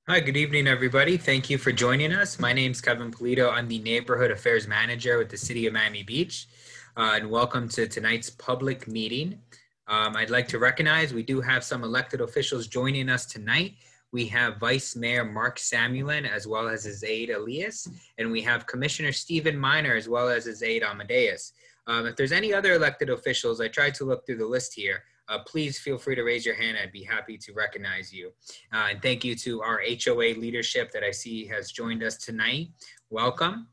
Hi, good evening, everybody. Thank you for joining us. My name is Kevin Polito. I'm the Neighborhood Affairs Manager with the City of Miami Beach, and welcome to tonight's public meeting. I'd like to recognize we do have some elected officials joining us tonight. We have Vice Mayor Mark Samulin as well as his aide Elias, and we have Commissioner Stephen Miner as well as his aide Amadeus. If there's any other elected officials, I tried to look through the list here. Please feel free to raise your hand. I'd be happy to recognize you. And thank you to our HOA leadership that I see has joined us tonight. Welcome.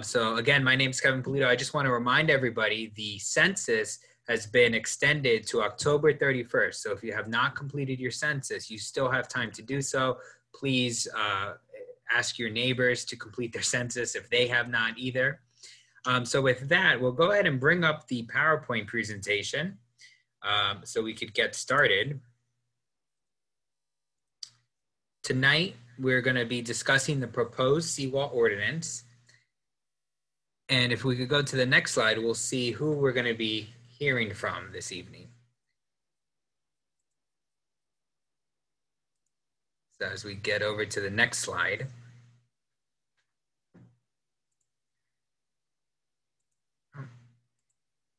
So again, my name is Kevin Polito. I just want to remind everybody the census has been extended to October 31st. So if you have not completed your census, you still have time to do so. Please ask your neighbors to complete their census if they have not either. So with that, we'll go ahead and bring up the PowerPoint presentation so we could get started. Tonight, we're going to be discussing the proposed Seawall Ordinance. And if we could go to the next slide, we'll see who we're going to be hearing from this evening. So as we get over to the next slide.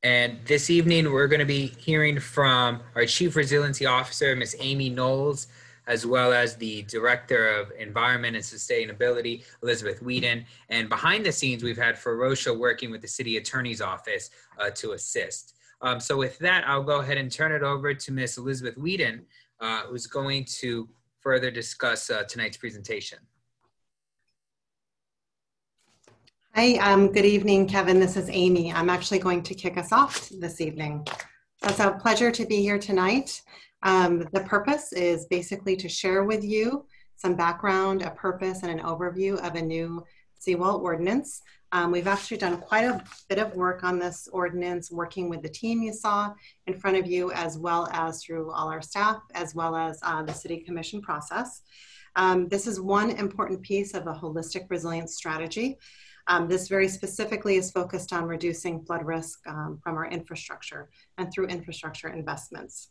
And this evening, we're going to be hearing from our Chief Resiliency Officer, Ms. Amy Knowles, as well as the Director of Environment and Sustainability, Elizabeth Whedon. And behind the scenes, we've had Ferocia working with the City Attorney's Office to assist. So with that, I'll go ahead and turn it over to Ms. Elizabeth Whedon, who's going to further discuss tonight's presentation. Hi, good evening, Kevin. This is Amy. I'm actually going to kick us off this evening. It's a pleasure to be here tonight. The purpose is basically to share with you some background, a purpose, and an overview of a new Seawall Ordinance. We've actually done quite a bit of work on this ordinance, working with the team you saw in front of you, as well as through all our staff, as well as the City Commission process. This is one important piece of a holistic resilience strategy. This very specifically is focused on reducing flood risk from our infrastructure and through infrastructure investments.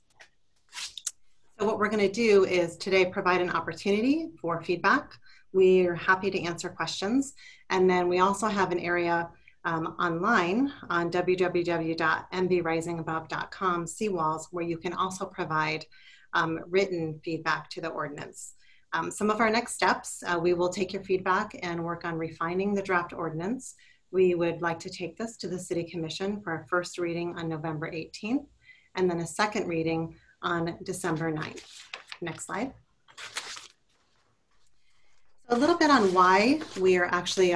So what we're going to do is today provide an opportunity for feedback. We're happy to answer questions. And then we also have an area online on www.mbrisingabove.com Seawalls, where you can also provide written feedback to the ordinance. Some of our next steps, we will take your feedback and work on refining the draft ordinance. We would like to take this to the City Commission for our first reading on November 18th, and then a second reading on December 9th. Next slide. So a little bit on why we are actually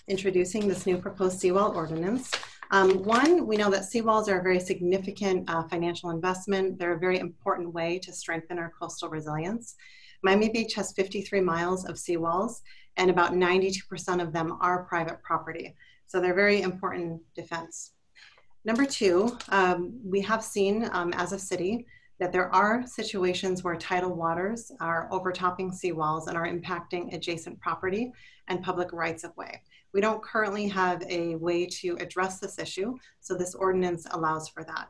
introducing this new proposed Seawall Ordinance. One, we know that seawalls are a very significant financial investment. They're a very important way to strengthen our coastal resilience. Miami Beach has 53 miles of seawalls, and about 92% of them are private property. So they're very important defense. Number two, we have seen as a city that there are situations where tidal waters are overtopping seawalls and are impacting adjacent property and public rights of way. We don't currently have a way to address this issue, so this ordinance allows for that.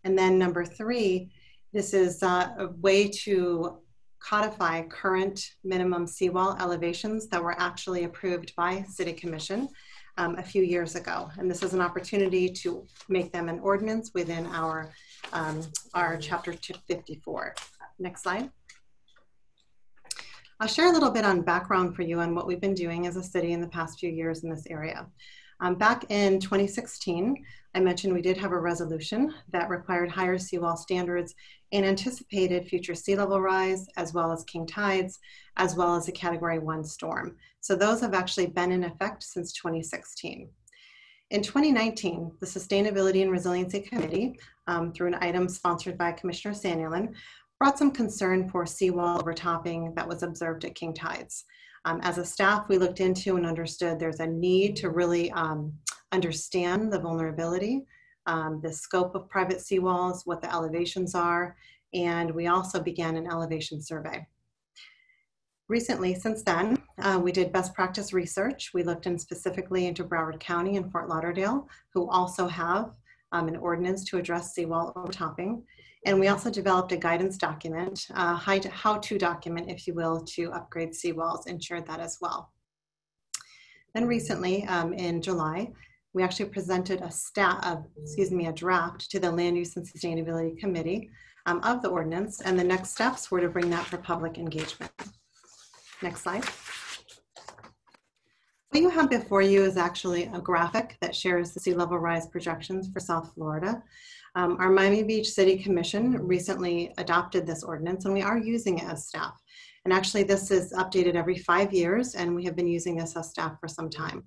And then number three, this is a way to codify current minimum seawall elevations that were actually approved by City Commission a few years ago. And this is an opportunity to make them an ordinance within our chapter 254. Next slide. I'll share a little bit on background for you on what we've been doing as a city in the past few years in this area. Back in 2016, I mentioned we did have a resolution that required higher seawall standards and anticipated future sea level rise, as well as king tides, as well as a Category 1 storm. So those have actually been in effect since 2016. In 2019, the Sustainability and Resiliency Committee, through an item sponsored by Commissioner Samulin, brought some concern for seawall overtopping that was observed at king tides. As a staff, we looked into and understood there's a need to really understand the vulnerability, the scope of private seawalls, what the elevations are, and we also began an elevation survey. Recently, since then, we did best practice research. We looked in specifically into Broward County and Fort Lauderdale, who also have an ordinance to address seawall overtopping. And we also developed a guidance document, how-to document, if you will, to upgrade seawalls and shared that as well. Then recently, in July, we actually presented a draft to the Land Use and Sustainability Committee of the ordinance, and the next steps were to bring that for public engagement. Next slide. What you have before you is actually a graphic that shares the sea level rise projections for South Florida. Our Miami Beach City Commission recently adopted this ordinance, and we are using it as staff. And actually, this is updated every 5 years, and we have been using this as staff for some time.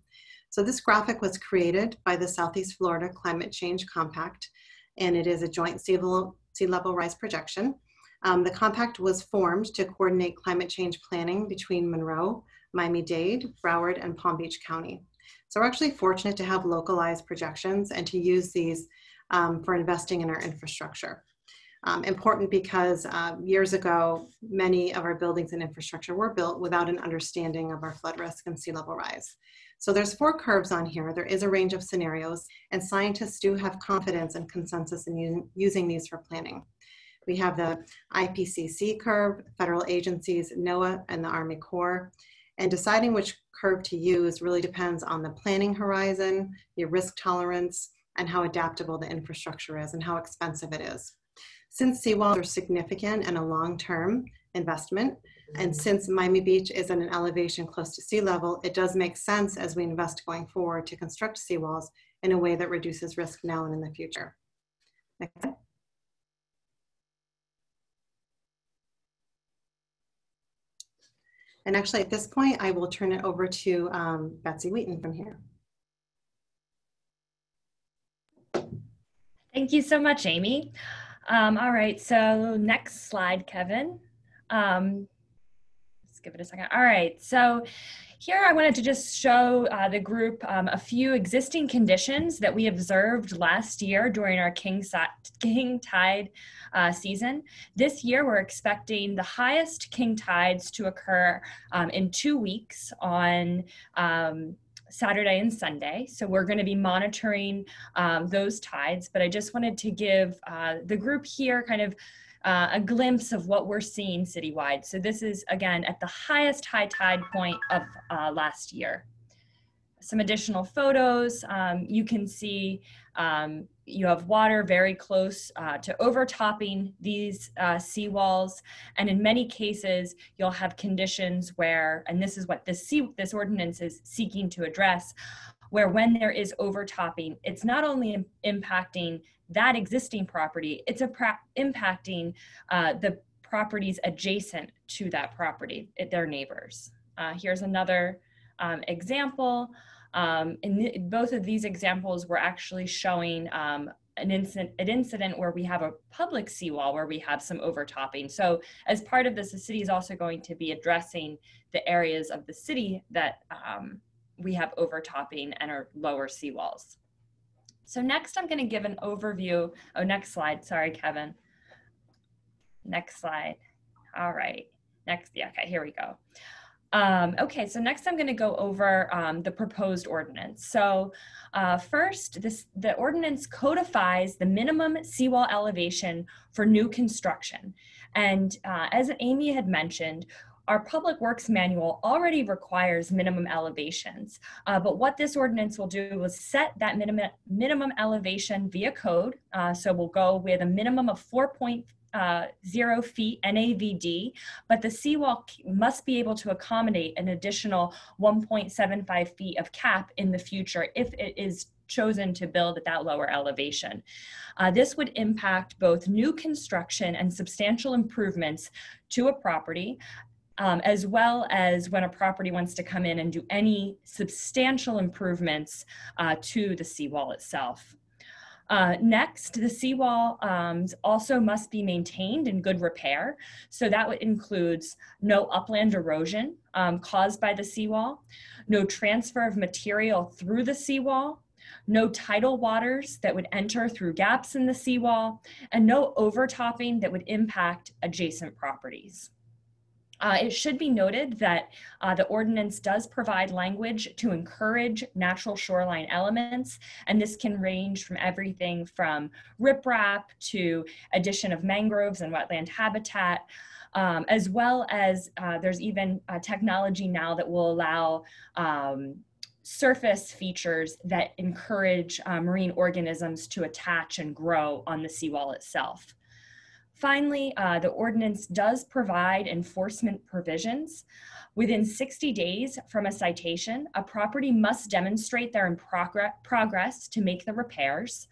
So this graphic was created by the Southeast Florida Climate Change Compact, and it is a joint sea level rise projection. The compact was formed to coordinate climate change planning between Monroe, Miami-Dade, Broward, and Palm Beach County. So we're actually fortunate to have localized projections and to use these for investing in our infrastructure. Important because years ago, many of our buildings and infrastructure were built without an understanding of our flood risk and sea level rise. So there's 4 curves on here. There is a range of scenarios, and scientists do have confidence and consensus in using these for planning. We have the IPCC curve, federal agencies, NOAA, and the Army Corps. And deciding which curve to use really depends on the planning horizon, your risk tolerance, and how adaptable the infrastructure is and how expensive it is. Since seawalls are significant and a long-term investment, and since Miami Beach is at an elevation close to sea level, it does make sense as we invest going forward to construct seawalls in a way that reduces risk now and in the future. Next slide. And actually at this point, I will turn it over to Betsy Wheaton from here. Thank you so much, Amy. All right, so next slide, Kevin. Let's give it a second. All right, so here I wanted to just show the group a few existing conditions that we observed last year during our king tide season. This year we're expecting the highest king tides to occur in 2 weeks on Saturday and Sunday. So we're going to be monitoring those tides, but I just wanted to give the group here kind of a glimpse of what we're seeing citywide. So this is, again, at the highest high tide point of last year. Some additional photos. You can see you have water very close to overtopping these seawalls. And in many cases, you'll have conditions where, and this is what this ordinance is seeking to address, where when there is overtopping, it's not only impacting that existing property, it's impacting the properties adjacent to that property, their neighbors. Here's another example. In both of these examples, we're actually showing an incident where we have a public seawall where we have some overtopping. So as part of this, the city is also going to be addressing the areas of the city that we have overtopping and are lower seawalls. So next I'm going to give an overview. Oh, next slide. Sorry, Kevin. Next slide. All right. Next. Yeah, okay, here we go. Okay, so next I'm going to go over the proposed ordinance. So first, the ordinance codifies the minimum seawall elevation for new construction. And as Amy had mentioned, our Public Works Manual already requires minimum elevations, but what this ordinance will do is set that minimum elevation via code. So we'll go with a minimum of 4.0 feet NAVD, but the seawall must be able to accommodate an additional 1.75 feet of cap in the future if it is chosen to build at that lower elevation. This would impact both new construction and substantial improvements to a property, as well as when a property wants to come in and do any substantial improvements to the seawall itself. Next, the seawall also must be maintained in good repair. So that includes no upland erosion caused by the seawall, no transfer of material through the seawall, no tidal waters that would enter through gaps in the seawall, and no overtopping that would impact adjacent properties. It should be noted that the ordinance does provide language to encourage natural shoreline elements, and this can range from everything from riprap to addition of mangroves and wetland habitat, as well as there's even technology now that will allow surface features that encourage marine organisms to attach and grow on the seawall itself. Finally, the ordinance does provide enforcement provisions. Within 60 days from a citation, a property must demonstrate they're in progress to make the repairs.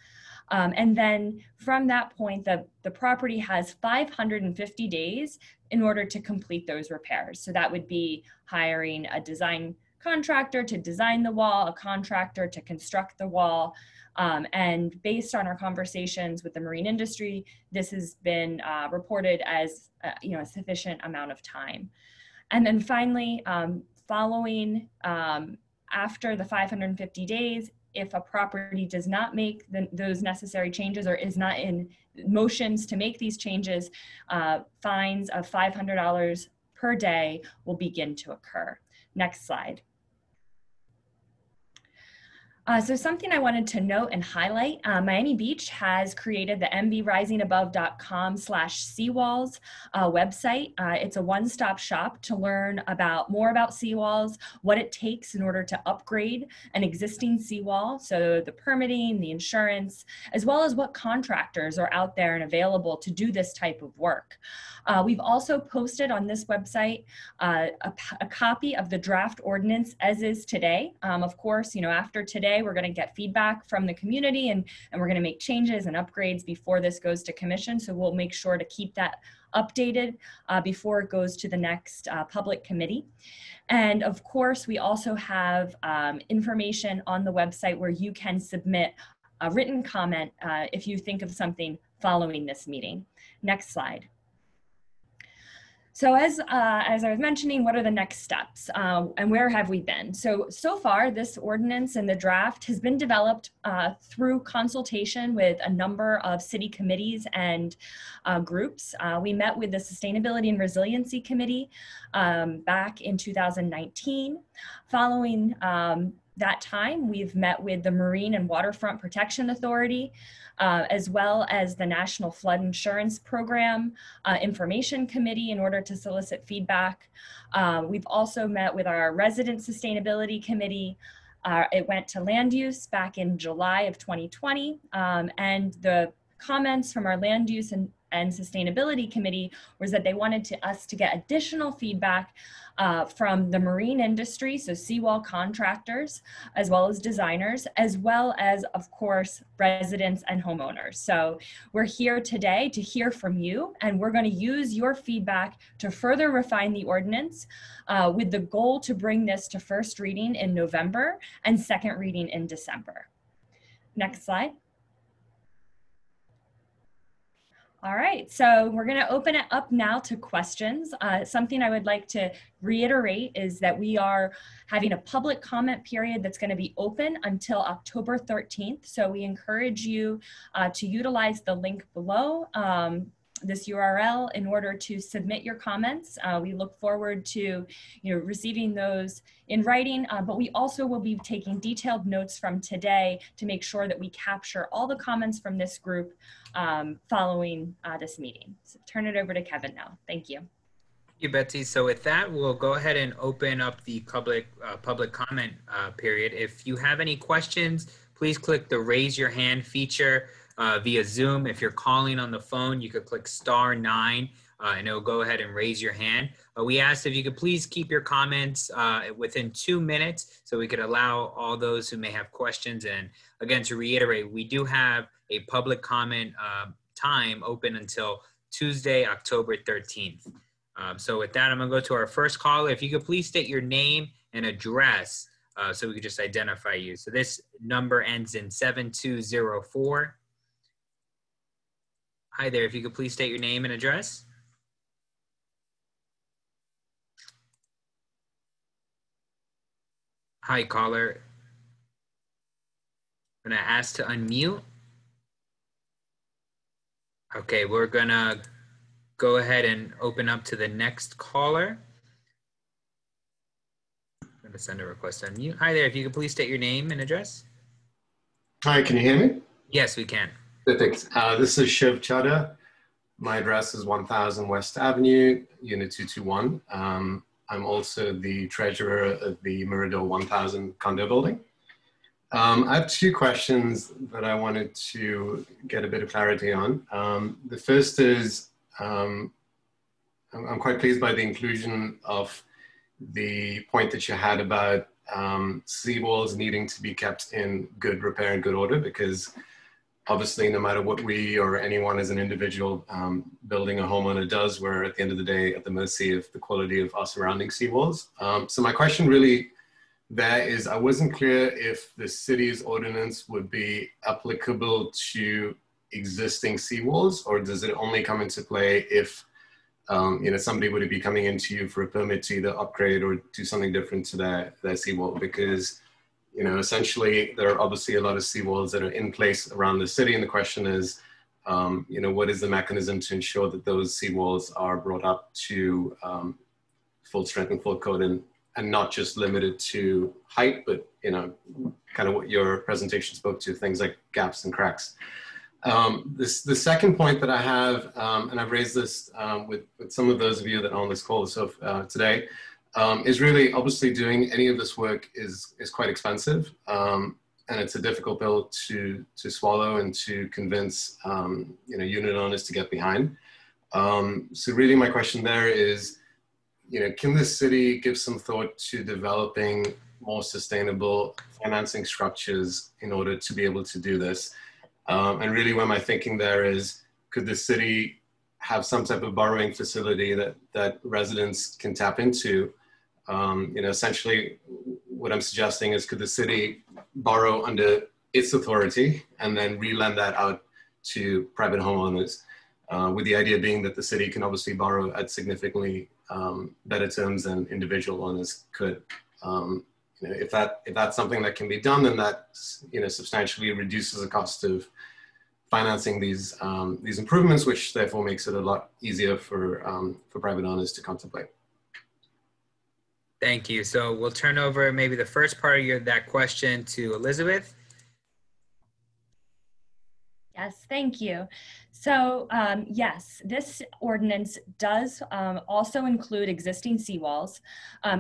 And then from that point, the property has 550 days in order to complete those repairs. So that would be hiring a design contractor to design the wall, a contractor to construct the wall. And based on our conversations with the marine industry, this has been reported as a sufficient amount of time. And then finally, following after the 550 days, if a property does not make those necessary changes or is not in motions to make these changes, fines of $500 per day will begin to occur. Next slide. So something I wanted to note and highlight, Miami Beach has created the mbrisingabove.com/seawalls website. It's a one-stop shop to learn more about seawalls, what it takes in order to upgrade an existing seawall, so the permitting, the insurance, as well as what contractors are out there and available to do this type of work. We've also posted on this website a copy of the draft ordinance as is today. Of course, after today, we're going to get feedback from the community and we're going to make changes and upgrades before this goes to commission. So we'll make sure to keep that updated before it goes to the next public committee. And of course, we also have information on the website where you can submit a written comment if you think of something following this meeting. Next slide. So as I was mentioning, what are the next steps and where have we been? So far, this ordinance and the draft has been developed through consultation with a number of city committees and groups. We met with the Sustainability and Resiliency Committee back in 2019. Following that time, we've met with the Marine and Waterfront Protection Authority, as well as the National Flood Insurance Program Information Committee in order to solicit feedback. We've also met with our Resident Sustainability Committee. It went to land use back in July of 2020, and the comments from our Land Use and Sustainability Committee was that they wanted us to get additional feedback from the marine industry, so seawall contractors, as well as designers, as well as, of course, residents and homeowners. So we're here today to hear from you, and we're going to use your feedback to further refine the ordinance with the goal to bring this to first reading in November and second reading in December. Next slide. All right, so we're going to open it up now to questions. Something I would like to reiterate is that we are having a public comment period that's going to be open until October 13th. So we encourage you to utilize the link below, this URL, in order to submit your comments. We look forward to receiving those in writing, but we also will be taking detailed notes from today to make sure that we capture all the comments from this group following this meeting. So turn it over to Kevin now. Thank you. Thank you, Betsy. So with that, we'll go ahead and open up the public comment period. If you have any questions, please click the raise your hand feature via Zoom. If you're calling on the phone, you could click *9 and it'll go ahead and raise your hand. We asked if you could please keep your comments within 2 minutes so we could allow all those who may have questions. And again, to reiterate, we do have a public comment time open until Tuesday, October 13th. So with that, I'm gonna go to our first caller. If you could please state your name and address so we could just identify you. So this number ends in 7204. Hi there, if you could please state your name and address. Hi, caller. I'm gonna ask to unmute. Okay, we're gonna go ahead and open up to the next caller. I'm going to send a request on mute. Hi there, if you could please state your name and address. Hi, can you hear me? Yes, we can. Perfect. This is Shiv Chadha. My address is 1000 West Avenue, Unit 221. I'm also the treasurer of the Mirador 1000 condo building. I have two questions that I wanted to get a bit of clarity on. The first is, I'm quite pleased by the inclusion of the point that you had about seawalls needing to be kept in good repair and good order, because obviously no matter what we or anyone as an individual building a homeowner does, we're at the end of the day at the mercy of the quality of our surrounding seawalls. So my question really there is, I wasn't clear if the city's ordinance would be applicable to existing seawalls, or does it only come into play if somebody would be coming into you for a permit to either upgrade or do something different to their seawall? Because essentially there are obviously a lot of seawalls that are in place around the city, and the question is, what is the mechanism to ensure that those seawalls are brought up to full strength and full code, and not just limited to height, but kind of what your presentation spoke to, things like gaps and cracks. The second point that I have, and I've raised this with some of those of you that are on this call today, is really obviously doing any of this work is quite expensive, and it's a difficult pill to swallow and to convince unit owners to get behind. So really my question there is, can the city give some thought to developing more sustainable financing structures in order to be able to do this? And really where my thinking there is, could the city have some type of borrowing facility that residents can tap into? Essentially what I'm suggesting is, could the city borrow under its authority and then re-lend that out to private homeowners, with the idea being that the city can obviously borrow at significantly better terms than individual owners could. If that's something that can be done, then that substantially reduces the cost of financing these improvements, which therefore makes it a lot easier for private owners to contemplate. Thank you. So we'll turn over maybe the first part of that question to Elizabeth. Yes, thank you. So yes, this ordinance does also include existing seawalls.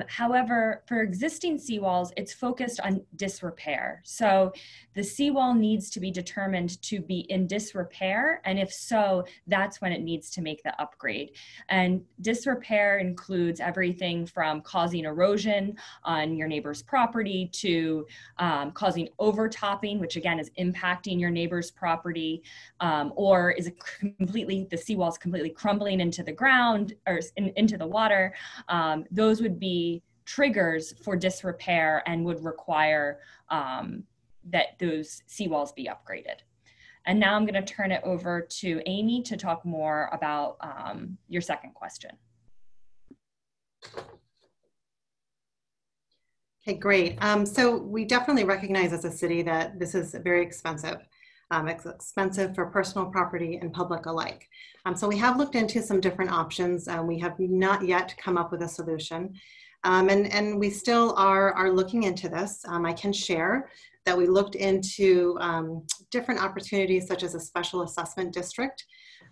However, for existing seawalls, it's focused on disrepair. So the seawall needs to be determined to be in disrepair, and if so, that's when it needs to make the upgrade. And disrepair includes everything from causing erosion on your neighbor's property to causing overtopping, which again is impacting your neighbor's property, or is the seawall's completely crumbling into the ground or into the water. Those would be triggers for disrepair and would require that those seawalls be upgraded. And now I'm going to turn it over to Amy to talk more about your second question. Okay, great. So we definitely recognize as a city that this is very expensive. It's expensive for personal property and public alike. So we have looked into some different options. We have not yet come up with a solution. And we still are looking into this. I can share that we looked into different opportunities such as a special assessment district.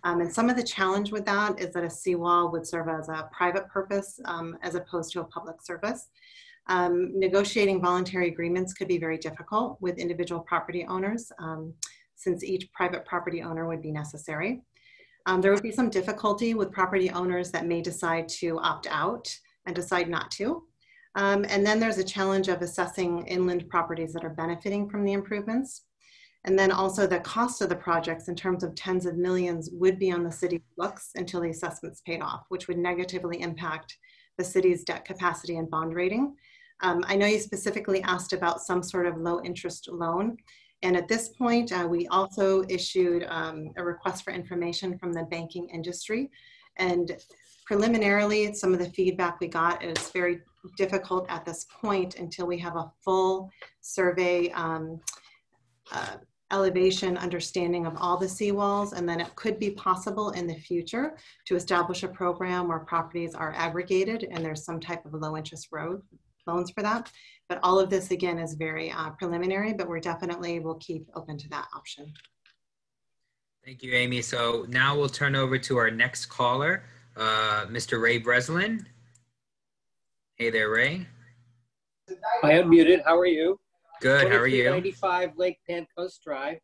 And some of the challenge with that is that a seawall would serve as a private purpose as opposed to a public service. Negotiating voluntary agreements could be very difficult with individual property owners, since each private property owner would be necessary. There would be some difficulty with property owners that may decide to opt out and decide not to. And then there's a challenge of assessing inland properties that are benefiting from the improvements. And then also the cost of the projects in terms of tens of millions would be on the city's books until the assessment's paid off, which would negatively impact the city's debt capacity and bond rating. I know you specifically asked about some sort of low interest loan. And at this point, we also issued a request for information from the banking industry. And preliminarily, some of the feedback we got is very difficult at this point until we have a full survey elevation understanding of all the seawalls, and then it could be possible in the future to establish a program where properties are aggregated and there's some type of low interest loans for that. But all of this again is very preliminary, but we're definitely will keep open to that option. Thank you, Amy. So now we'll turn over to our next caller, Mr. Ray Breslin. Hey there, Ray. I am muted. How are you? Good. How are you? 95 Lake Pancoast Drive.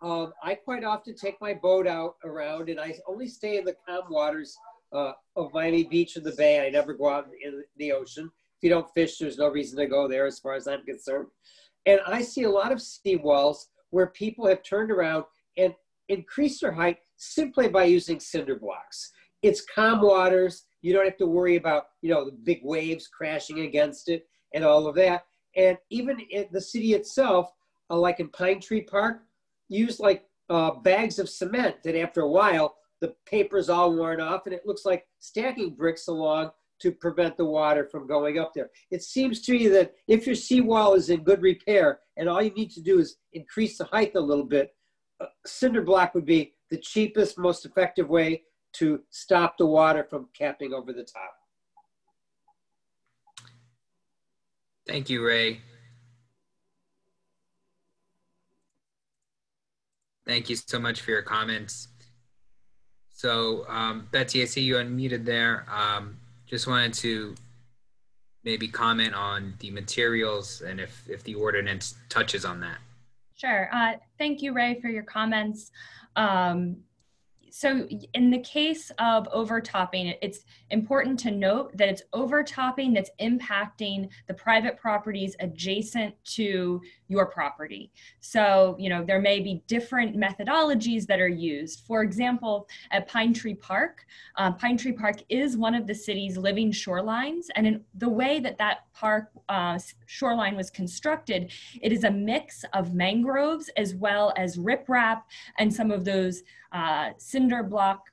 I quite often take my boat out around, and I only stay in the calm waters of Miami Beach and the Bay. I never go out in the ocean. If you don't fish, there's no reason to go there as far as I'm concerned. And I see a lot of seawalls where people have turned around and increased their height simply by using cinder blocks. It's calm waters. You don't have to worry about, the big waves crashing against it and all of that. And even in the city itself, like in Pine Tree Park, use like bags of cement that after a while, the paper's all worn off and it looks like stacking bricks along to prevent the water from going up there. It seems to me that if your seawall is in good repair and all you need to do is increase the height a little bit, cinder block would be the cheapest, most effective way to stop the water from capping over the top. Thank you, Ray. Thank you so much for your comments. So Betsy, I see you unmuted there. Just wanted to maybe comment on the materials and if the ordinance touches on that. Sure. Thank you, Ray, for your comments. So in the case of overtopping, it's important to note that it's overtopping that's impacting the private properties adjacent to your property. So, there may be different methodologies that are used. For example, at Pine Tree Park is one of the city's living shorelines. And in the way that park shoreline was constructed, it is a mix of mangroves as well as riprap and some of those cinder block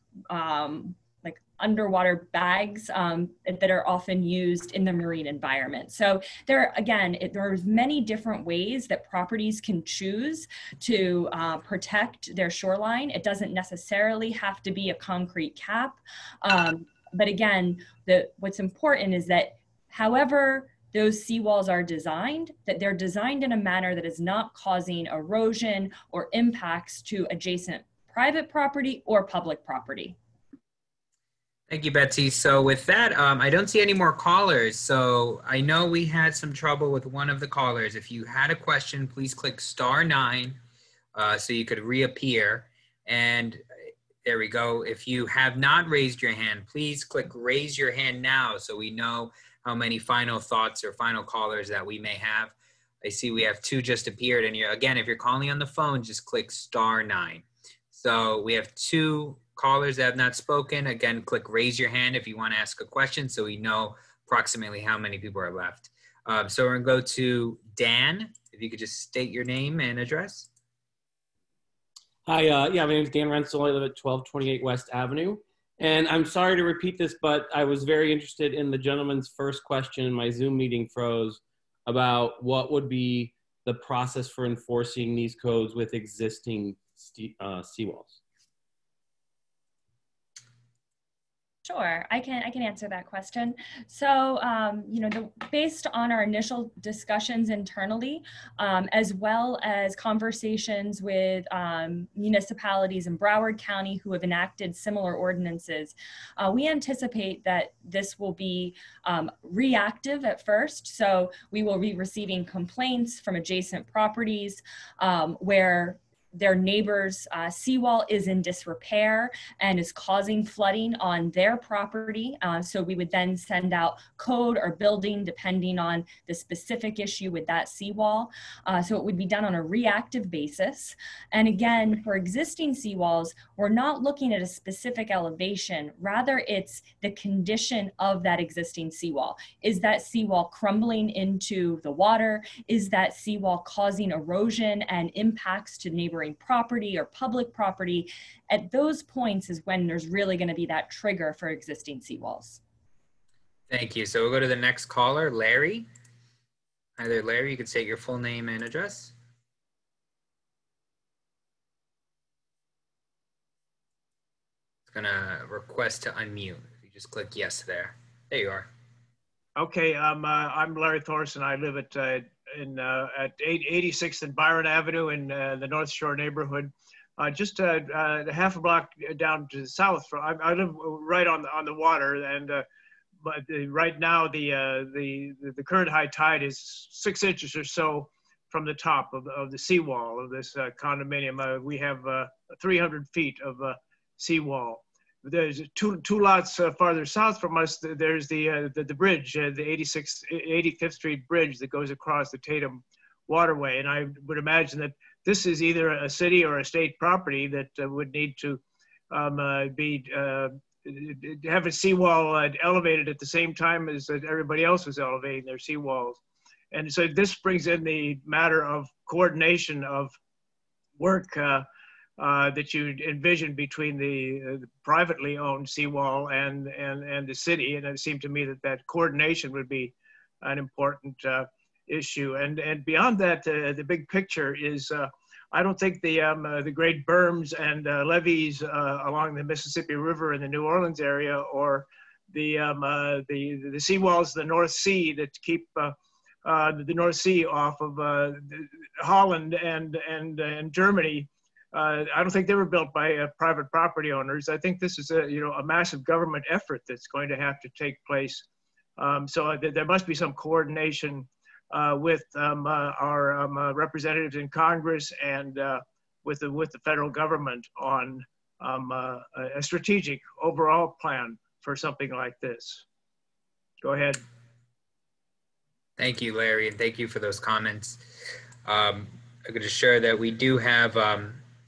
like underwater bags that are often used in the marine environment. So there's many different ways that properties can choose to protect their shoreline. It doesn't necessarily have to be a concrete cap. But again, what's important is that however those seawalls are designed, that they're designed in a manner that is not causing erosion or impacts to adjacent private property or public property. Thank you, Betsy. So with that, I don't see any more callers. So I know we had some trouble with one of the callers. If you had a question, please click *9 so you could reappear. And there we go. If you have not raised your hand, please click raise your hand now so we know how many final thoughts or final callers that we may have. I see we have 2 just appeared. And again, if you're calling on the phone, just click *9. So we have 2 callers that have not spoken. Again, click raise your hand if you want to ask a question so we know approximately how many people are left. So we're going to go to Dan. If you could just state your name and address. Hi, my name is Dan Rensel. I live at 1228 West Avenue. And I'm sorry to repeat this, but I was very interested in the gentleman's first question. My Zoom meeting froze about what would be the process for enforcing these codes with existing seawalls. Sure, I can answer that question. So, based on our initial discussions internally, as well as conversations with municipalities in Broward County who have enacted similar ordinances, we anticipate that this will be reactive at first. So we will be receiving complaints from adjacent properties where their neighbor's seawall is in disrepair and is causing flooding on their property. So we would then send out code or building depending on the specific issue with that seawall. So it would be done on a reactive basis. And again, for existing seawalls, we're not looking at a specific elevation. Rather, it's the condition of that existing seawall. Is that seawall crumbling into the water? Is that seawall causing erosion and impacts to neighboring property or public property? At those points is when there's really going to be that trigger for existing seawalls. Thank you. So we'll go to the next caller, Larry. Hi there, Larry. You could state your full name and address. It's gonna request to unmute. If you just click yes there. There you are. Okay, I'm Larry Thorson. I live at 86th and Byron Avenue in the North Shore neighborhood. Just half a block down to the south. I live right on the water, and but right now the current high tide is 6 inches or so from the top of the seawall of this condominium. We have 300 feet of seawall. There's two lots farther south from us. There's the bridge, the 85th Street Bridge that goes across the Tatum Waterway. And I would imagine that this is either a city or a state property that would need to have a seawall elevated at the same time as everybody else is elevating their seawalls. And so this brings in the matter of coordination of work that you envision between the privately owned seawall and the city. And it seemed to me that coordination would be an important issue. And beyond that, the big picture is, I don't think the great berms and levees along the Mississippi River in the New Orleans area, or the seawalls of the North Sea that keep the North Sea off of Holland and Germany, I don't think they were built by private property owners. I think this is a massive government effort that's going to have to take place. So there must be some coordination with our representatives in Congress and with the federal government on a strategic overall plan for something like this. Go ahead. Thank you, Larry, and thank you for those comments. I could assure that we do have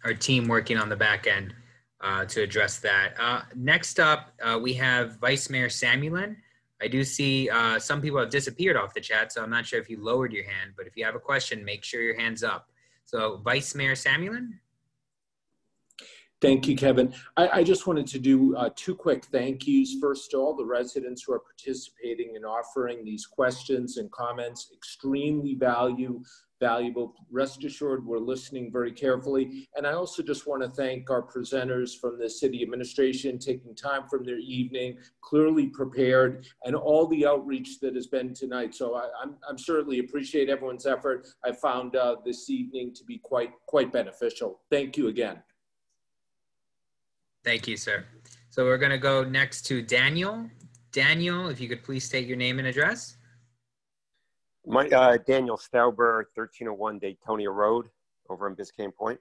our team working on the back end to address that. Next up, we have Vice Mayor Samulin. I do see some people have disappeared off the chat, so I'm not sure if you lowered your hand, but if you have a question, make sure your hand's up. So Vice Mayor Samulin. Thank you, Kevin. I just wanted to do two quick thank yous. First, to all the residents who are participating and offering these questions and comments. Extremely valuable. Rest assured, we're listening very carefully. And I also just want to thank our presenters from the city administration, taking time from their evening, clearly prepared, and all the outreach that has been tonight. So I'm certainly appreciate everyone's effort. I found this evening to be quite beneficial. Thank you again. Thank you, sir. So we're going to go next to Daniel. Daniel, if you could please state your name and address. Daniel Stauber, 1301 Daytonia Road, over in Biscayne Point.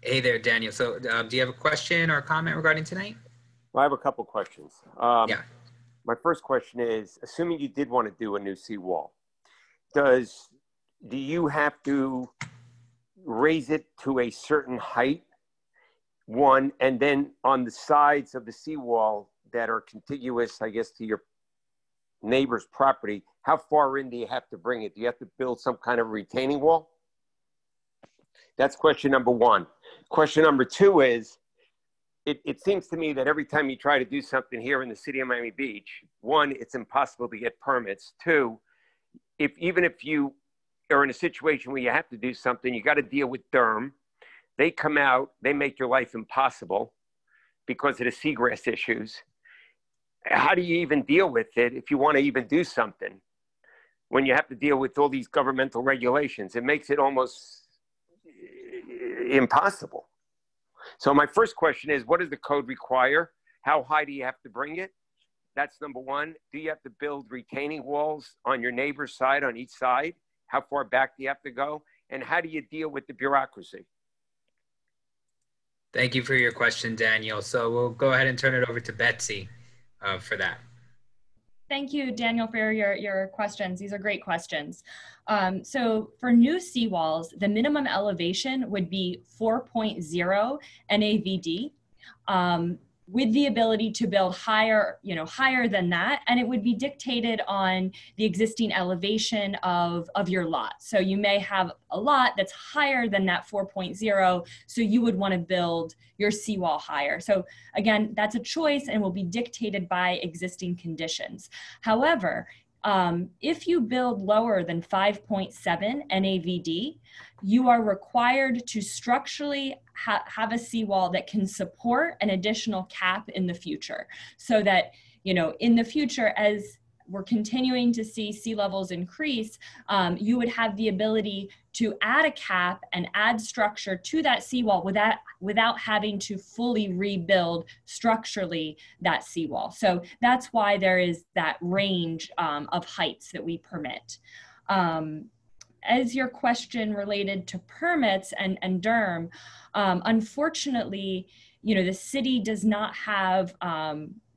Hey there, Daniel. So do you have a question or a comment regarding tonight? Well, I have a couple questions. Yeah. My first question is, assuming you did want to do a new seawall, do you have to raise it to a certain height, one, and then on the sides of the seawall that are contiguous, I guess, to your neighbor's property, how far in do you have to bring it? Do you have to build some kind of retaining wall? That's question number one. Question number two is, it seems to me that every time you try to do something here in the city of Miami Beach, one, it's impossible to get permits. Two, even if you are in a situation where you have to do something, you got to deal with DERM. They come out, they make your life impossible because of the seagrass issues. How do you even deal with it if you want to even do something when you have to deal with all these governmental regulations? It makes it almost impossible. So my first question is, what does the code require? How high do you have to bring it? That's number one. Do you have to build retaining walls on your neighbor's side, on each side? How far back do you have to go? And how do you deal with the bureaucracy? Thank you for your question, Daniel. So we'll go ahead and turn it over to Betsy for that. Thank you, Daniel, for your questions. These are great questions. So for new seawalls, the minimum elevation would be 4.0 NAVD. With the ability to build higher than that, and it would be dictated on the existing elevation of your lot. So you may have a lot that's higher than that 4.0, so you would want to build your seawall higher. So again, that's a choice and will be dictated by existing conditions. However, If you build lower than 5.7 NAVD, you are required to structurally have a seawall that can support an additional cap in the future, so that, you know, in the future, as we're continuing to see sea levels increase, you would have the ability to add a cap and add structure to that seawall without having to fully rebuild structurally that seawall. So that's why there is that range of heights that we permit. As your question related to permits and DERM, unfortunately, you know, the city does not have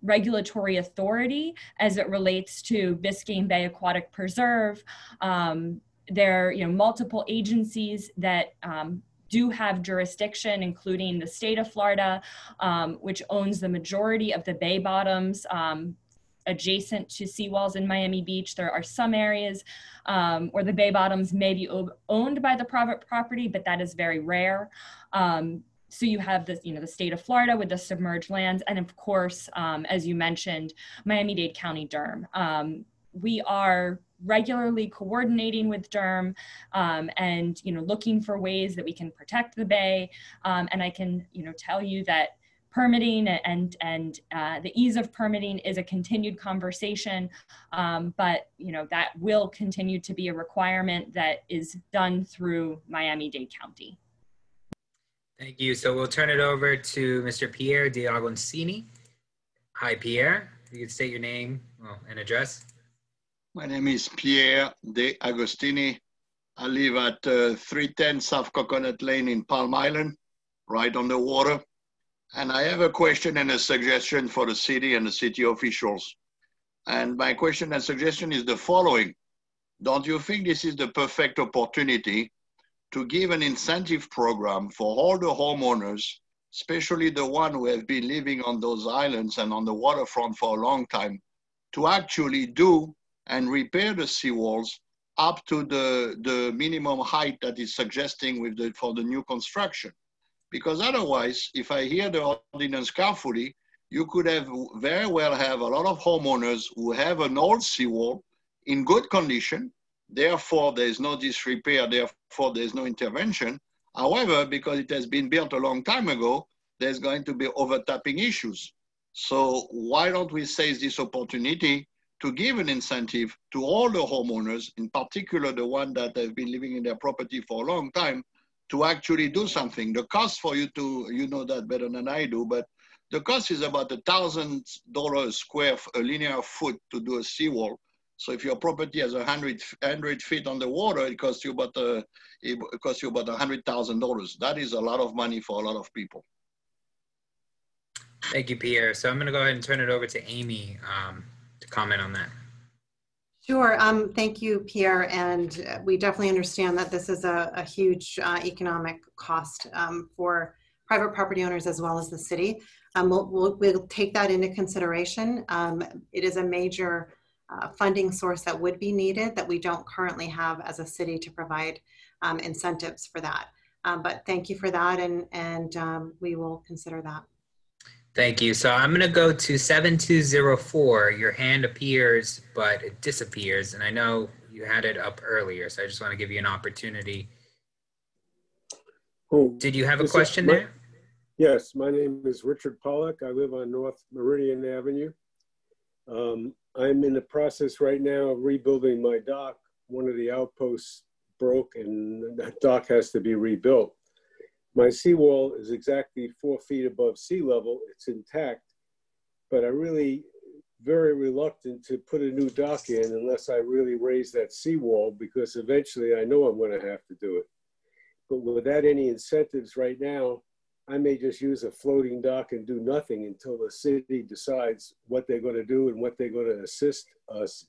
regulatory authority as it relates to Biscayne Bay Aquatic Preserve. There are, you know, multiple agencies that do have jurisdiction, including the state of Florida, which owns the majority of the bay bottoms adjacent to seawalls in Miami Beach. There are some areas where the bay bottoms may be owned by the private property, but that is very rare. So you have this, you know, the state of Florida with the submerged lands, and of course, as you mentioned, Miami-Dade County DERM. We are regularly coordinating with DERM and, you know, looking for ways that we can protect the bay. And I can, you know, tell you that permitting and the ease of permitting is a continued conversation, but, you know, that will continue to be a requirement that is done through Miami-Dade County. Thank you. So we'll turn it over to Mr. Pierre D'Agostini. Hi, Pierre. You can state your name and address. My name is Pierre D'Agostini. I live at 310 South Coconut Lane in Palm Island, right on the water. And I have a question and a suggestion for the city and the city officials. And my question and suggestion is the following. Don't you think this is the perfect opportunity to give an incentive program for all the homeowners, especially the one who have been living on those islands and on the waterfront for a long time, to actually do and repair the seawalls up to the minimum height that is suggesting for the new construction? Because otherwise, if I hear the ordinance carefully, you could have very well have a lot of homeowners who have an old seawall in good condition. Therefore, there's no disrepair, therefore there's no intervention. However, because it has been built a long time ago, there's going to be overtapping issues. So why don't we seize this opportunity to give an incentive to all the homeowners, in particular the ones that have been living in their property for a long time, to actually do something. The cost for you to, you know that better than I do, but the cost is about $1,000 a linear foot to do a seawall. So if your property has 100 feet on the water, it costs you about $100,000. That is a lot of money for a lot of people. Thank you, Pierre. So I'm going to go ahead and turn it over to Amy to comment on that. Sure. Thank you, Pierre. And we definitely understand that this is a huge economic cost for private property owners as well as the city. We'll take that into consideration. It is a major funding source that would be needed that we don't currently have as a city to provide incentives for that. But thank you for that, and we will consider that. Thank you. So I'm going to go to 7204. Your hand appears, but it disappears. And I know you had it up earlier, so I just want to give you an opportunity. Oh, did you have a question there? Yes, my name is Richard Pollack. I live on North Meridian Avenue. I'm in the process right now of rebuilding my dock. One of the outposts broke and that dock has to be rebuilt. My seawall is exactly 4 feet above sea level. It's intact, but I'm really very reluctant to put a new dock in unless I really raise that seawall, because eventually I know I'm going to have to do it. But without any incentives right now, I may just use a floating dock and do nothing until the city decides what they're going to do and what they're going to assist us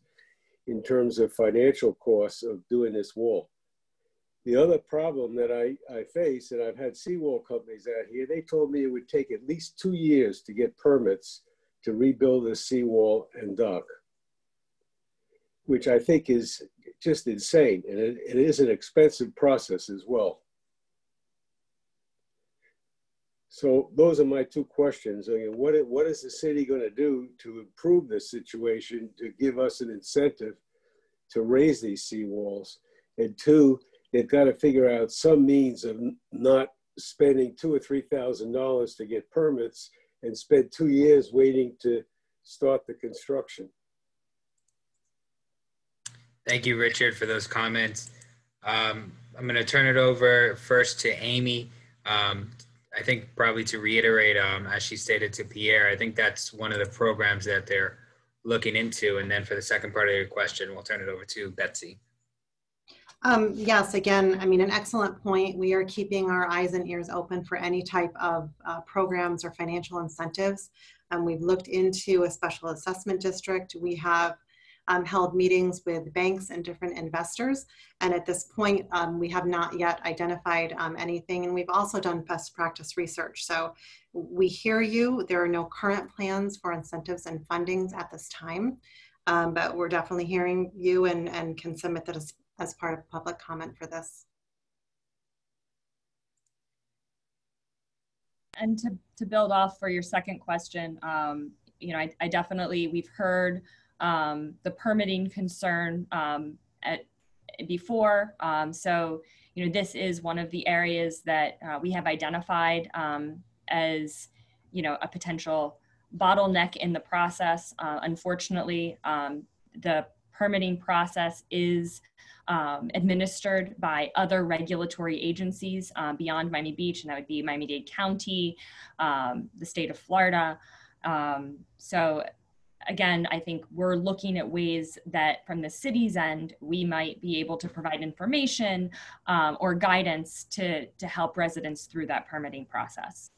in terms of financial costs of doing this wall. The other problem that I face, and I've had seawall companies out here, they told me it would take at least 2 years to get permits to rebuild a seawall and dock, which I think is just insane. And it is an expensive process as well. So those are my 2 questions. I mean, what is the city going to do to improve this situation, to give us an incentive to raise these seawalls. And two, they've got to figure out some means of not spending $2,000 or $3,000 to get permits and spend 2 years waiting to start the construction. Thank you, Richard, for those comments. I'm going to turn it over first to Amy. I think probably to reiterate, as she stated to Pierre, I think that's one of the programs that they're looking into. And then for the second part of your question, we'll turn it over to Betsy. Yes, again, I mean, an excellent point. We are keeping our eyes and ears open for any type of programs or financial incentives. We've looked into a special assessment district. We have held meetings with banks and different investors. And at this point, we have not yet identified anything. And we've also done best practice research. So we hear you. There are no current plans for incentives and fundings at this time, but we're definitely hearing you and can submit that as part of public comment for this. And to build off for your second question, you know, I definitely, we've heard the permitting concern before. So, you know, this is one of the areas that we have identified as, you know, a potential bottleneck in the process. Unfortunately, the permitting process is administered by other regulatory agencies beyond Miami Beach, and that would be Miami-Dade County, the state of Florida. So again, I think we're looking at ways that from the city's end, we might be able to provide information or guidance to help residents through that permitting process.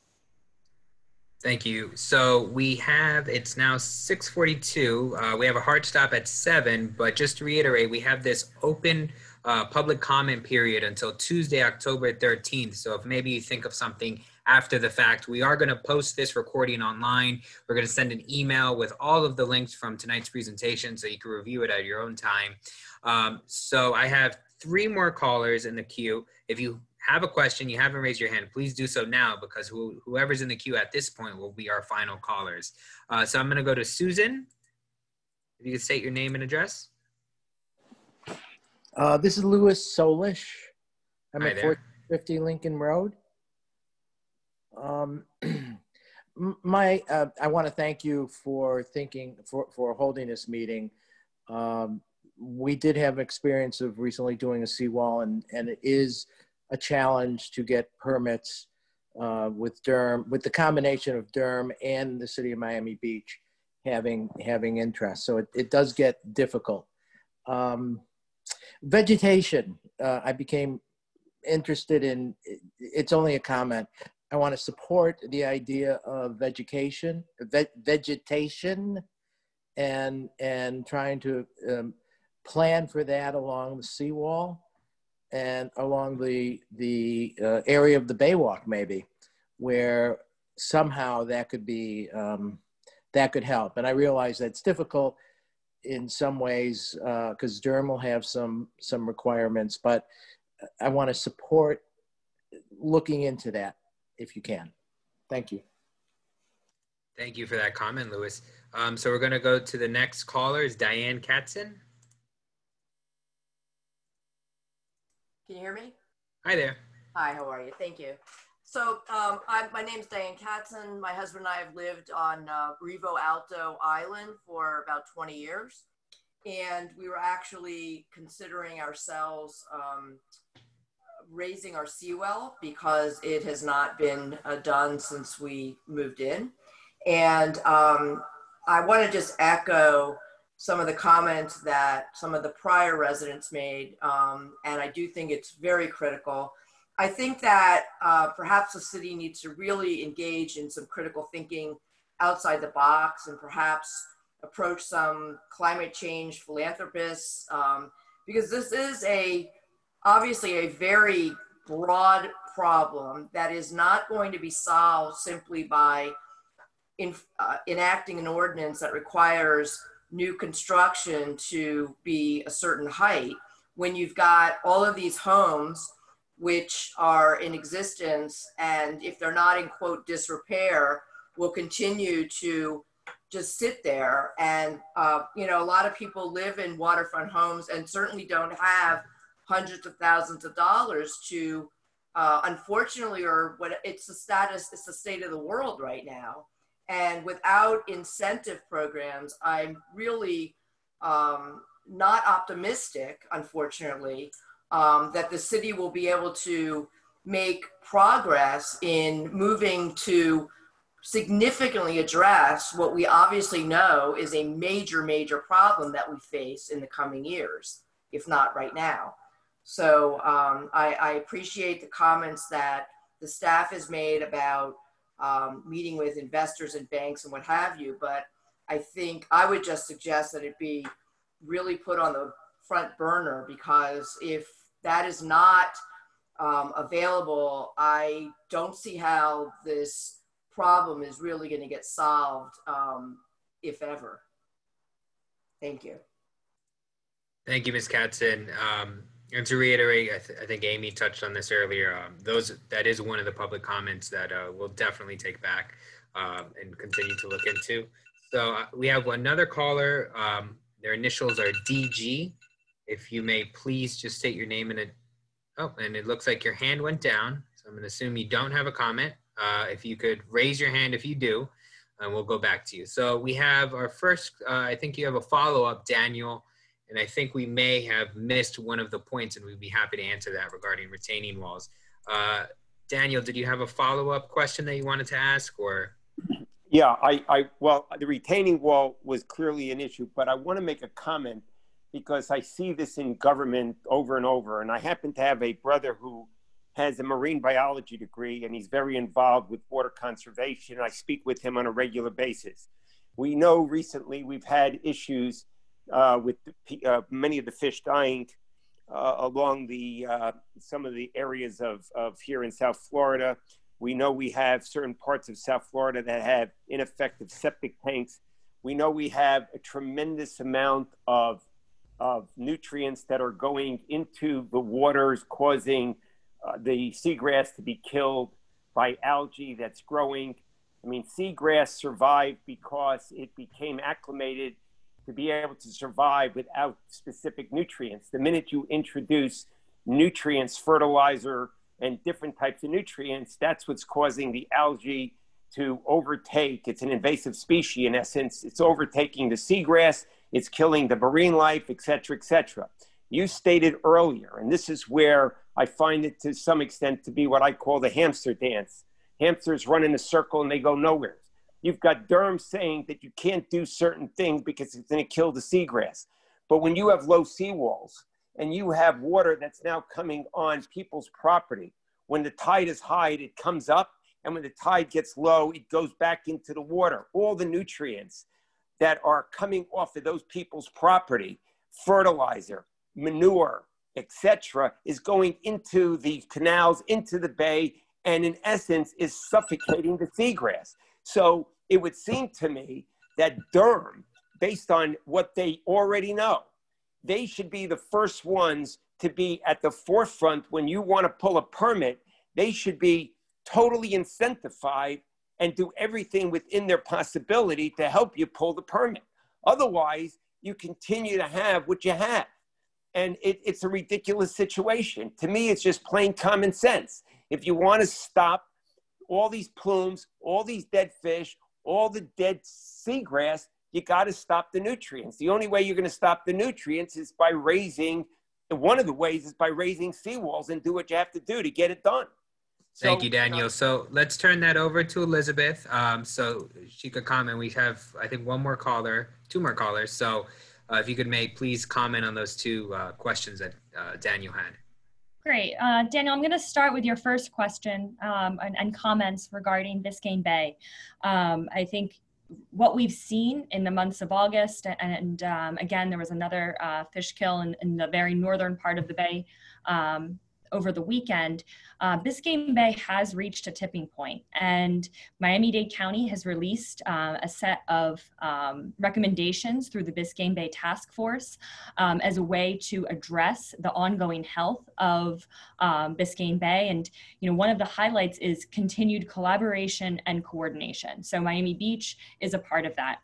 Thank you. So we have, it's now 6:42. We have a hard stop at 7, but just to reiterate, we have this open public comment period until Tuesday, October 13th. So if maybe you think of something after the fact, we are going to post this recording online. We're going to send an email with all of the links from tonight's presentation so you can review it at your own time. So I have 3 more callers in the queue. If you have a question, you haven't raised your hand, please do so now, because whoever's in the queue at this point will be our final callers. So I'm going to go to Susan. If you could state your name and address. This is Louis Solish. I'm Hi at there. 450 Lincoln Road. I want to thank you for holding this meeting. We did have experience of recently doing a seawall, and it is a challenge to get permits with the combination of Durham and the city of Miami Beach having interest. So it does get difficult. Vegetation, I became interested in, it's only a comment. I want to support the idea of vegetation and trying to plan for that along the seawall and along the area of the Baywalk, maybe, where somehow that could be, that could help. And I realize that's difficult in some ways because Durham will have some requirements, but I want to support looking into that if you can. Thank you. Thank you for that comment, Louis. So we're going to go to the next caller, is Diane Katzen. Can you hear me? Hi there. Hi, how are you? Thank you. So my name's Diane Katzen. My husband and I have lived on Revo Alto Island for about 20 years. And we were actually considering ourselves raising our seawall because it has not been done since we moved in. And I want to just echo some of the comments that some of the prior residents made, and I do think it's very critical. I think that perhaps the city needs to really engage in some critical thinking outside the box and perhaps approach some climate change philanthropists, because this is obviously a very broad problem that is not going to be solved simply by enacting an ordinance that requires new construction to be a certain height when you've got all of these homes which are in existence, and if they're not in quote disrepair, will continue to just sit there. And, you know, a lot of people live in waterfront homes and certainly don't have hundreds of thousands of dollars to, unfortunately, or what it's the status, it's the state of the world right now. And without incentive programs, I'm really not optimistic, unfortunately, that the city will be able to make progress in moving to significantly address what we obviously know is a major, major problem that we face in the coming years, if not right now. So I appreciate the comments that the staff has made about meeting with investors and banks and what have you, but I think I would just suggest that it be really put on the front burner, because if that is not available, I don't see how this problem is really going to get solved, if ever. Thank you. Thank you, Ms. Katzen. And to reiterate, I think Amy touched on this earlier. That is one of the public comments that we'll definitely take back and continue to look into. So we have another caller. Their initials are DG. If you may please just state your name and and it looks like your hand went down. So I'm going to assume you don't have a comment. If you could raise your hand if you do, and we'll go back to you. So we have our first, I think you have a follow-up, Daniel, and I think we may have missed one of the points, and we'd be happy to answer that regarding retaining walls. Daniel, did you have a follow-up question that you wanted to ask, or? Yeah, well, the retaining wall was clearly an issue, but I want to make a comment because I see this in government over and over. And I happen to have a brother who has a marine biology degree, and he's very involved with water conservation. I speak with him on a regular basis. We know recently we've had issues with many of the fish dying along some of the areas of here in South Florida. We know we have certain parts of South Florida that have ineffective septic tanks. We know we have a tremendous amount of nutrients that are going into the waters, causing the seagrass to be killed by algae that's growing. I mean, seagrass survived because it became acclimated to be able to survive without specific nutrients. The minute you introduce nutrients, fertilizer, and different types of nutrients, that's what's causing the algae to overtake. It's an invasive species in essence. It's overtaking the seagrass, it's killing the marine life, et cetera, et cetera. You stated earlier, and this is where I find it to some extent to be what I call the hamster dance. Hamsters run in a circle and they go nowhere. You've got Durham saying that you can't do certain things because it's going to kill the seagrass. But when you have low seawalls and you have water that's now coming on people's property, when the tide is high, it comes up, and when the tide gets low, it goes back into the water. All the nutrients that are coming off of those people's property, fertilizer, manure, etc., is going into the canals, into the bay, and in essence is suffocating the seagrass. So it would seem to me that Durham, based on what they already know, they should be the first ones to be at the forefront when you want to pull a permit. They should be totally incentivized and do everything within their possibility to help you pull the permit. Otherwise, you continue to have what you have. And it's a ridiculous situation. To me, it's just plain common sense. If you want to stop all these plumes, all these dead fish, all the dead seagrass, you got to stop the nutrients. The only way you're going to stop the nutrients is by raising, one of the ways is by raising seawalls, and do what you have to do to get it done. Thank you, Daniel. So let's turn that over to Elizabeth. So she could comment. We have, I think, two more callers. So if you could please comment on those two questions that Daniel had. Great. Daniel, I'm going to start with your first question and comments regarding Biscayne Bay. I think what we've seen in the months of August, and again, there was another fish kill in the very northern part of the bay over the weekend, Biscayne Bay has reached a tipping point, and Miami-Dade County has released a set of recommendations through the Biscayne Bay Task Force as a way to address the ongoing health of Biscayne Bay. And one of the highlights is continued collaboration and coordination. So Miami Beach is a part of that.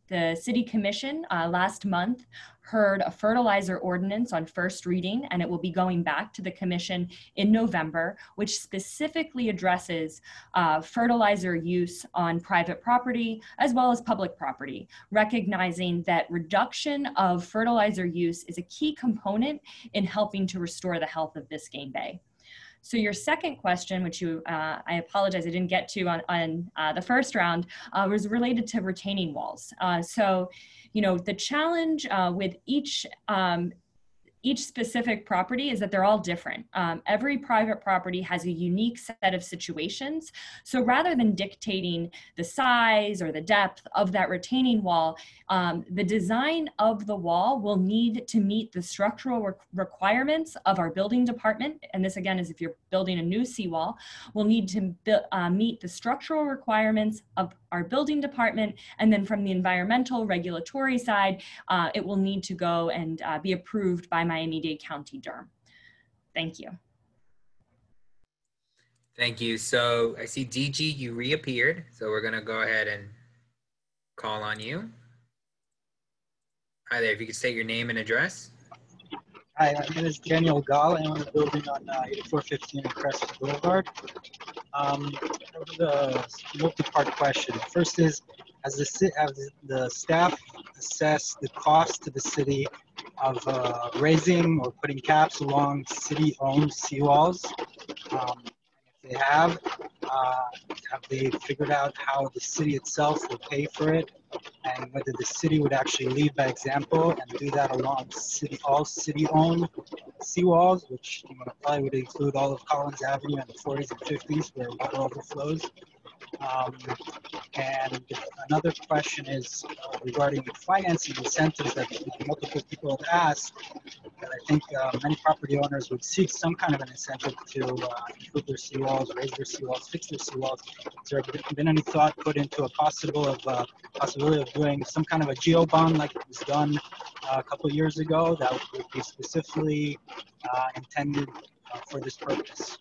The City Commission last month heard a fertilizer ordinance on first reading, and it will be going back to the Commission in November, which specifically addresses fertilizer use on private property as well as public property, recognizing that reduction of fertilizer use is a key component in helping to restore the health of Biscayne Bay. So your second question, which I apologize, I didn't get to on the first round, was related to retaining walls. So, the challenge with each specific property is that they're all different. Every private property has a unique set of situations. So rather than dictating the size or the depth of that retaining wall, the design of the wall will need to meet the structural requirements of our building department. And this again is if you're building a new seawall, will need to meet the structural requirements of our building department. And then from the environmental regulatory side, it will need to go and be approved by Miami-Dade County DERM. Thank you. Thank you. So I see DG, you reappeared. So we're going to go ahead and call on you. Hi there, if you could state your name and address. Hi, my name is Daniel Gall. I own a building on 8415 Crescent Boulevard. The multi-part question. First is, has the staff assessed the cost to the city of raising or putting caps along city-owned seawalls? If they have they figured out how the city itself will pay for it, and whether the city would actually lead by example and do that along all city-owned seawalls, which probably would include all of Collins Avenue and the 40s and 50s where water overflows. And another question is regarding financing incentives that multiple people have asked, that I think many property owners would seek some kind of an incentive to improve their seawalls, raise their seawalls, fix their seawalls. Has there been any thought put into a possibility of doing some kind of a geo bond like it was done a couple of years ago that would be specifically intended for this purpose?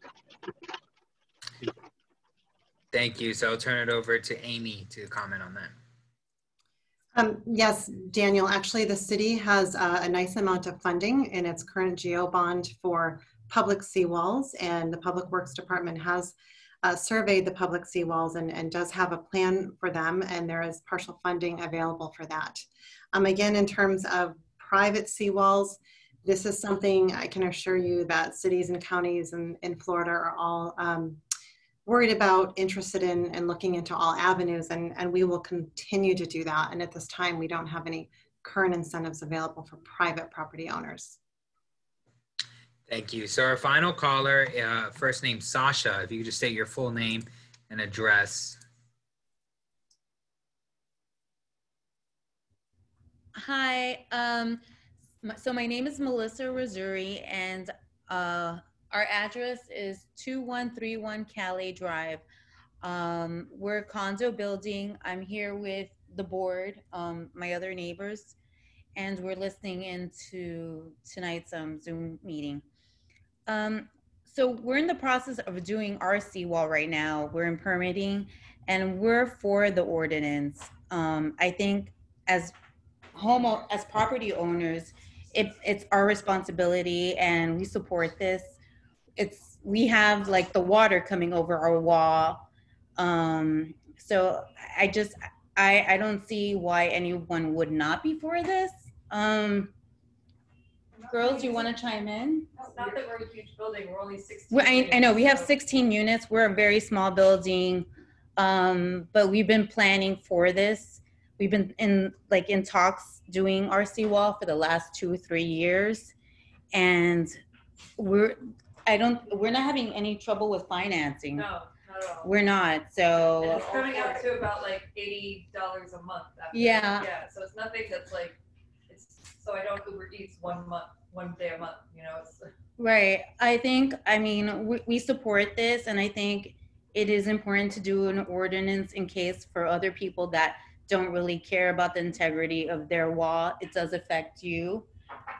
Thank you. So I'll turn it over to Amy to comment on that. Yes, Daniel, actually the city has a nice amount of funding in its current geo bond for public seawalls, and the Public Works Department has surveyed the public seawalls and does have a plan for them, and there is partial funding available for that. Again, in terms of private seawalls, this is something I can assure you that cities and counties in Florida are all worried about, interested in, and looking into all avenues, and we will continue to do that. And at this time, we don't have any current incentives available for private property owners. Thank you. So our final caller, first name Sasha, if you could just state your full name and address. Hi, so my name is Melissa Rosuri, and our address is 2131 Calais Drive. We're a condo building. I'm here with the board, my other neighbors, and we're listening into tonight's Zoom meeting. So we're in the process of doing our seawall right now. We're in permitting, and we're for the ordinance. I think as property owners, it's our responsibility, and we support this. We have like the water coming over our wall. So I don't see why anyone would not be for this. Girls, you want to chime in? It's not that we're a huge building, we're only 16. I know we have 16 units. We're a very small building, but we've been planning for this. We've been in talks doing our seawall for the last 2 or 3 years, and we're not having any trouble with financing. No, not at all. We're not. So and it's coming out to about like $80 a month. Yeah. Yeah. So it's nothing that's like, so I don't Uber Eats 1 month one day a month, you know, it's. Right. I mean, we support this, and I think it is important to do an ordinance in case for other people that don't really care about the integrity of their wall. It does affect you.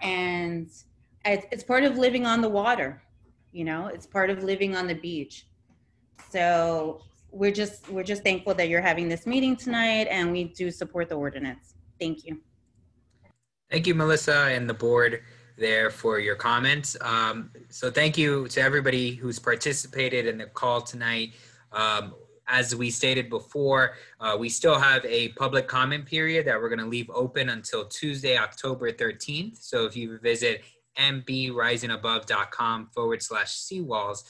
And it's part of living on the water, you know, it's part of living on the beach. So we're just thankful that you're having this meeting tonight, and we do support the ordinance. Thank you. Thank you, Melissa, and the board there for your comments. So thank you to everybody who's participated in the call tonight. As we stated before, we still have a public comment period that we're going to leave open until Tuesday, October 13th. So if you visit mbrisingabove.com/seawalls,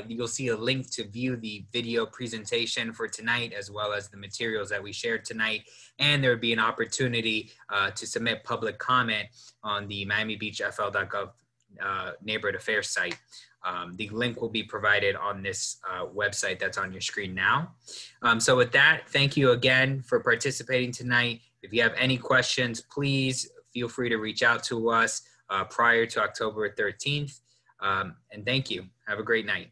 you'll see a link to view the video presentation for tonight, as well as the materials that we shared tonight. And there would be an opportunity to submit public comment on the MiamiBeachFL.gov neighborhood affairs site. The link will be provided on this website that's on your screen now. So with that, thank you again for participating tonight. If you have any questions, please feel free to reach out to us prior to October 13th. And thank you. Have a great night.